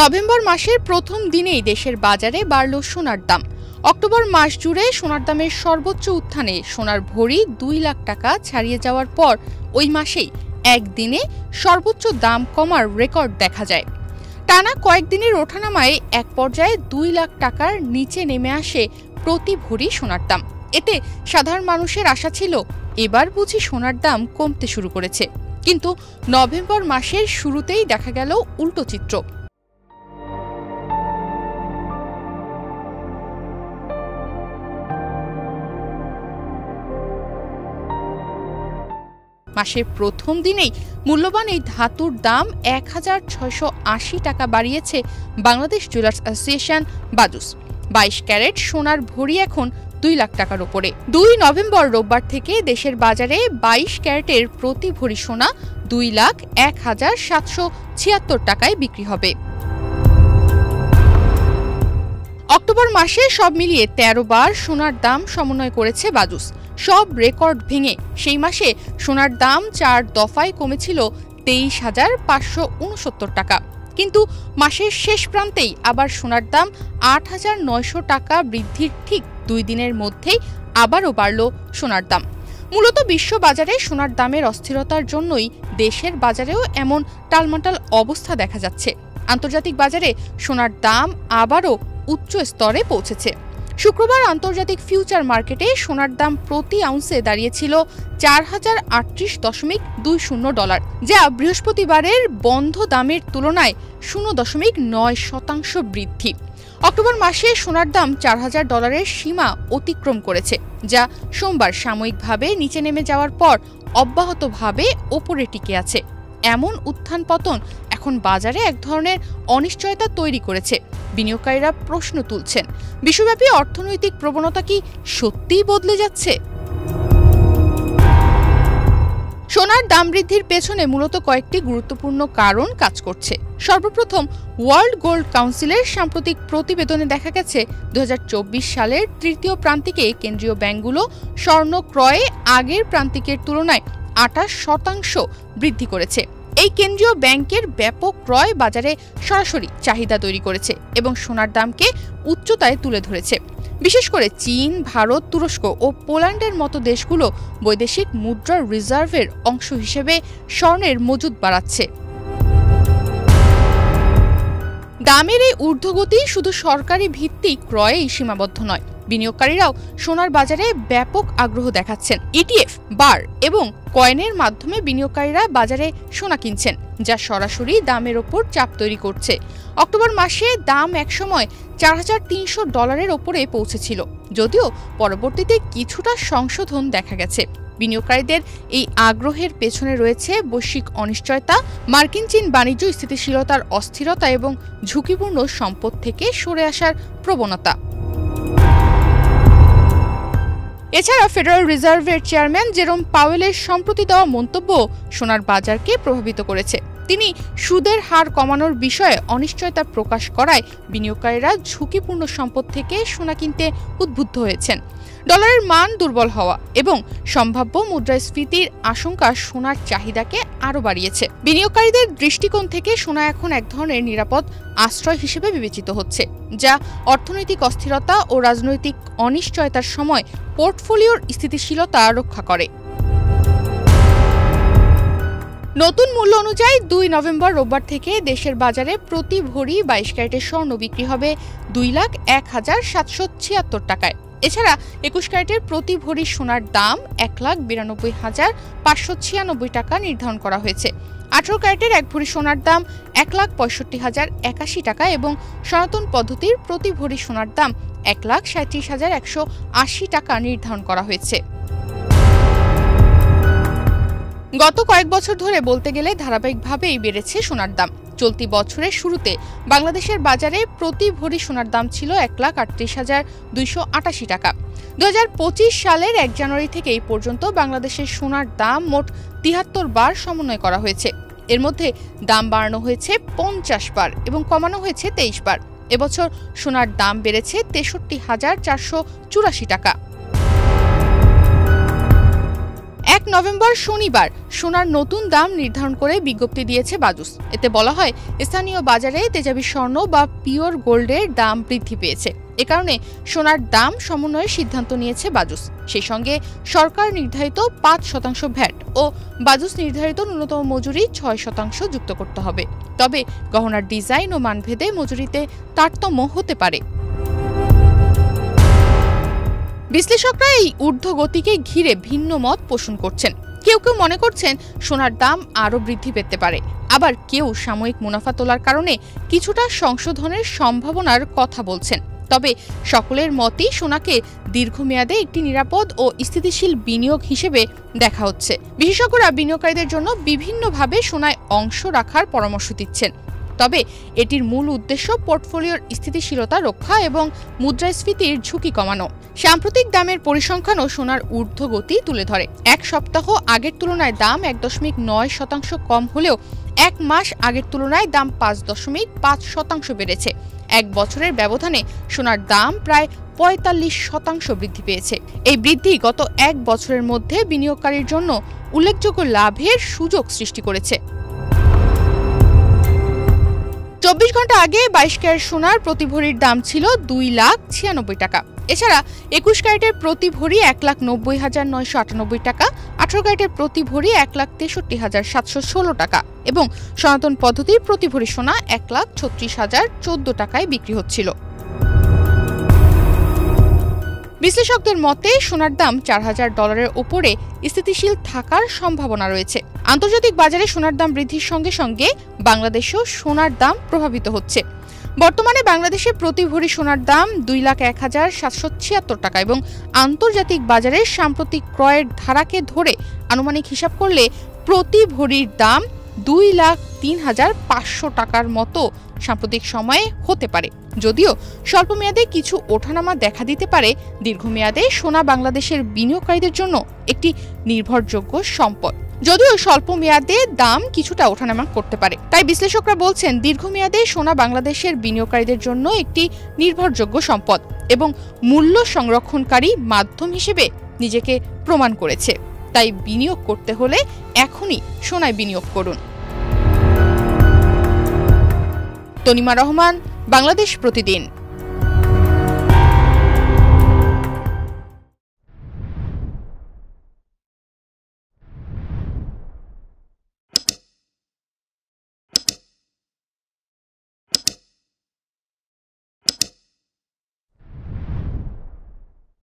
November মাসের প্রথম দিনেই দেশের বাজারে বাড়ল সোনার দাম। অক্টোবর মাস জুড়ে সোনার দামের সর্বোচ্চ উত্থানে সোনার ভরি 2 লাখ টাকা ছাড়িয়ে যাওয়ার পর ওই মাসেই একদিনে সর্বোচ্চ দাম কমার রেকর্ড দেখা যায়। টানা কয়েকদিনের ওঠানামায় এক পর্যায়ে 2 লাখ টাকার নিচে নেমে আসে প্রতি ভরি সোনার দাম। এতে সাধারণ মানুষের আশা ছিল এবার বুঝি সোনার দাম কমতে শুরু করেছে, কিন্তু নভেম্বর মাসের শুরুতেই দেখা গেল উল্টো চিত্র। মাসের প্রথম দিনেই মূল্যবান এই ধাতুর দাম ১৬৮০ টাকা বাড়িয়েছে Bangladesh jewellers association BAJUS. 22 carat সোনার ভরি এখন 2 লাখ টাকার উপরে। 2 নভেম্বর রোববার থেকে দেশের বাজারে 22 ক্যারেটের প্রতি ভরি সোনা 2,01,776 টাকায় বিক্রি হবে। অক্টোবর মাসে সব মিলিয়ে 13 বার সোনার দাম সমন্বয় করেছে বাজুস। সব রেকর্ড ভেঙে সেই মাসে সোনার দাম 4 দফায় কমেছিল 23,569 টাকা, কিন্তু মাসের শেষ প্রান্তেই আবার সোনার দাম 8,900 টাকা বৃদ্ধির ঠিক 2 দিনের মধ্যেই আবারও বাড়ল সোনার দাম। মূলত বিশ্ব বাজারে সোনার দামের অস্থিরতার জন্যই দেশের বাজারেও এমন টালমাটাল অবস্থা দেখা যাচ্ছে। আন্তর্জাতিক বাজারে সোনার দাম আবারও উচ্চ স্তরে পৌঁছেছে। শুক্রবার আন্তর্জাতিক ফিউচার মার্কেটে সোনার দাম প্রতি আউন্সে দাঁড়িয়েছিল 4038.20 ডলার, যা বৃহস্পতিবারের বন্ধ দামের তুলনায় 0.9% বৃদ্ধি। অক্টোবর মাসে সোনার দাম 4000 ডলারের সীমা অতিক্রম করেছে, যা সোমবার সাময়িকভাবে নিচে নেমে যাওয়ার পর অব্যাহতভাবে ওপরে টিকে আছে। এমন উত্থান পতন এখন বাজারে এক ধরনের অনিশ্চয়তা তৈরি করেছে। বিনিয়োগকারীরা প্রশ্ন তুলছেন, বিশ্বব্যাপী অর্থনৈতিক প্রবণতা কি সত্যিই বদলে যাচ্ছে? সোনার দাম বৃদ্ধির পেছনে মূলত কয়েকটি গুরুত্বপূর্ণ কারণ কাজ করছে। সর্বপ্রথম, ওয়ার্ল্ড গোল্ড কাউন্সিলের সাম্প্রতিক প্রতিবেদনে দেখা গেছে 2024 সালের তৃতীয় প্রান্তিকে কেন্দ্রীয় ব্যাংকগুলো স্বর্ণ ক্রয়ে আগের প্রান্তিকের তুলনায় 28% বৃদ্ধি করেছে। এই কেন্দ্রীয় ব্যাংকের ব্যাপক ক্রয় বাজারে সরাসরি চাহিদা তৈরি করেছে এবং সোনার দামকে উচ্চতায় তুলে ধরেছে। বিশেষ করে চীন, ভারত, তুরস্ক ও পোল্যান্ডের মতো দেশগুলো বৈদেশিক মুদ্রার রিজার্ভের অংশ হিসেবে স্বর্ণের মজুদ বাড়াচ্ছে। দামের এই ঊর্ধ্বগতি শুধু সরকারি ভিত্তিক ক্রয়েই সীমাবদ্ধ নয়, বিনিয়োগকারীরাও সোনার বাজারে ব্যাপক আগ্রহ দেখাচ্ছেন। ইটিএফ, বার এবং কয়েনের মাধ্যমে বিনিয়োগকারীরা বাজারে সোনা কিনছেন, যা সরাসরি দামের ওপর চাপ তৈরি করছে। অক্টোবর মাসে দাম একসময় 4300 ডলারের ওপরে পৌঁছেছিল, যদিও পরবর্তীতে কিছুটা সংশোধন দেখা গেছে। বিনিয়োগকারীদের এই আগ্রহের পেছনে রয়েছে বৈশ্বিক অনিশ্চয়তা, মার্কিন চীন বাণিজ্য স্থিতিশীলতার অস্থিরতা এবং ঝুঁকিপূর্ণ সম্পদ থেকে সরে আসার প্রবণতা। এছাড়া ফেডারেল রিজার্ভের চেয়ারম্যান জেরোম পাওয়েলের সম্প্রতি দেওয়া মন্তব্য সোনার বাজারকে প্রভাবিত করেছে। তিনি সুদের হার কমানোর বিষয়ে অনিশ্চয়তা প্রকাশ করায় বিনিয়োগকারীরা ঝুঁকিপূর্ণ সম্পদ থেকে সোনা কিনতে উদ্বুদ্ধ হয়েছেন। ডলারের মান দুর্বল হওয়া এবং সম্ভাব্য মুদ্রাস্ফীতির আশঙ্কা সোনার চাহিদাকে আরও বাড়িয়েছে। বিনিয়োগকারীদের দৃষ্টিকোণ থেকে সোনা এখন এক ধরনের নিরাপদ আশ্রয় হিসেবে বিবেচিত হচ্ছে, যা অর্থনৈতিক অস্থিরতা ও রাজনৈতিক অনিশ্চয়তার সময় পোর্টফোলিওর স্থিতিশীলতা রক্ষা করে। নতুন মূল্য অনুযায়ী 2 নভেম্বর রোববার থেকে দেশের বাজারে প্রতি ভরি 22 ক্যারেটের স্বর্ণ বিক্রি হবে 2,01,776 টাকায়। এছাড়া 21 ক্যারেটের প্রতি ভরি সোনার দাম 1,92,596 টাকা নির্ধারণ করা হয়েছে। 18 ক্যারেটের এক ভরি সোনার দাম 1,65,081 টাকা এবং সনাতন পদ্ধতির প্রতি ভরি সোনার দাম 1,37,180 টাকা নির্ধারণ করা হয়েছে। গত কয়েক বছর ধরে বলতে গেলে ধারাবাহিকভাবেই বেড়েছে সোনার দাম। চলতি বছরের শুরুতে বাংলাদেশের বাজারে প্রতি ভরি সোনার দাম ছিল 1,38,288 টাকা। 2025 সালের 1 জানুয়ারি থেকে এই পর্যন্ত বাংলাদেশের সোনার দাম মোট 73 বার সমন্বয় করা হয়েছে। এর মধ্যে দাম বাড়ানো হয়েছে 50 বার এবং কমানো হয়েছে 23 বার। এবছর সোনার দাম বেড়েছে 63,484 টাকা। 1 নভেম্বর শনিবার সোনার নতুন দাম নির্ধারণ করে বিজ্ঞপ্তি দিয়েছে বাজুস। এতে বলা হয়, স্থানীয় বাজারে তেজাবি স্বর্ণ বা পিওর গোল্ডের দাম বৃদ্ধি পেয়েছে। এ কারণে সোনার দাম সমন্বয়ের সিদ্ধান্ত নিয়েছে বাজুস। সেই সঙ্গে সরকার নির্ধারিত 5% ভ্যাট ও বাজুস নির্ধারিত ন্যূনতম মজুরি 6% যুক্ত করতে হবে। তবে গহনার ডিজাইন ও মানভেদে মজুরিতে তারতম্য হতে পারে। বিশ্লেষকরা এই ঊর্ধ্বগতিকে ঘিরে ভিন্ন মত পোষণ করছেন। কেউ কেউ মনে করছেন সোনার দাম আরও বৃদ্ধি পেতে পারে, আবার কেউ সাময়িক মুনাফা তোলার কারণে কিছুটা সংশোধনের সম্ভাবনার কথা বলছেন। তবে সকলের মতই সোনাকে দীর্ঘমেয়াদে একটি নিরাপদ ও স্থিতিশীল বিনিয়োগ হিসেবে দেখা হচ্ছে। বিশেষজ্ঞরা বিনিয়োগকারীদের জন্য বিভিন্নভাবে সোনায় অংশ রাখার পরামর্শ দিচ্ছেন। তবে এটির মূল উদ্দেশ্য পোর্টফোলিওর স্থিতিশীলতা রক্ষা এবং মুদ্রাস্ফীতির ঝুঁকি কমানো। সাম্প্রতিক দামের পরিসংখ্যানও সোনার ঊর্ধ্বগতি তুলে ধরে। এক সপ্তাহ আগের তুলনায় দাম 1.9% কম হলেও এক মাস আগের তুলনায় দাম 5.5% বেড়েছে। এক বছরের ব্যবধানে সোনার দাম প্রায় 45% বৃদ্ধি পেয়েছে। এই বৃদ্ধি গত এক বছরের মধ্যে বিনিয়োগকারীর জন্য উল্লেখযোগ্য লাভের সুযোগ সৃষ্টি করেছে। 24 ঘন্টা আগে 22 ক্যারেট সোনার প্রতি ভরির দাম ছিল 2,96,000 টাকা। এছাড়া 21 ক্যারেটের প্রতি ভরি 1,90,998 টাকা, 18 ক্যারেটের প্রতি ভরি 1,63,716 টাকা এবং সনাতন পদ্ধতির প্রতি ভরি সোনা 1,36,014 টাকায় বিক্রি হচ্ছিল। বিশ্লেষকদের মতে সোনার দাম $4,000 উপরে স্থিতিশীল থাকার সম্ভাবনা রয়েছে। আন্তর্জাতিক বাজারে সোনার দাম বৃদ্ধির সঙ্গে সঙ্গে বাংলাদেশেও সোনার দাম প্রভাবিত হচ্ছে। বর্তমানে বাংলাদেশে প্রতি ভরি সোনার দাম 2,01,776 টাকা এবং আন্তর্জাতিক বাজারের সাম্প্রতিক ক্রয়ের ধারাকে ধরে আনুমানিক হিসাব করলে প্রতি ভরির দাম 2,03,500 টাকার মতো সাম্প্রতিক সময়ে হতে পারে। যদিও স্বল্পমেয়াদে কিছু ওঠানামা দেখা দিতে পারে, দীর্ঘমেয়াদে সোনা বাংলাদেশের বিনিয়োগকারীদের জন্য একটি নির্ভরযোগ্য সম্পদ। যদিও স্বল্প মেয়াদে দাম কিছুটা ওঠানামা করতে পারে, তাই বিশ্লেষকরা বলছেন দীর্ঘমেয়াদে সোনা বাংলাদেশের বিনিয়োগকারীদের জন্য একটি নির্ভরযোগ্য সম্পদ এবং মূল্য সংরক্ষণকারী মাধ্যম হিসেবে নিজেকে প্রমাণ করেছে। তাই বিনিয়োগ করতে হলে এখনই সোনায় বিনিয়োগ করুন। তনিমা রহমান, বাংলাদেশ প্রতিদিন।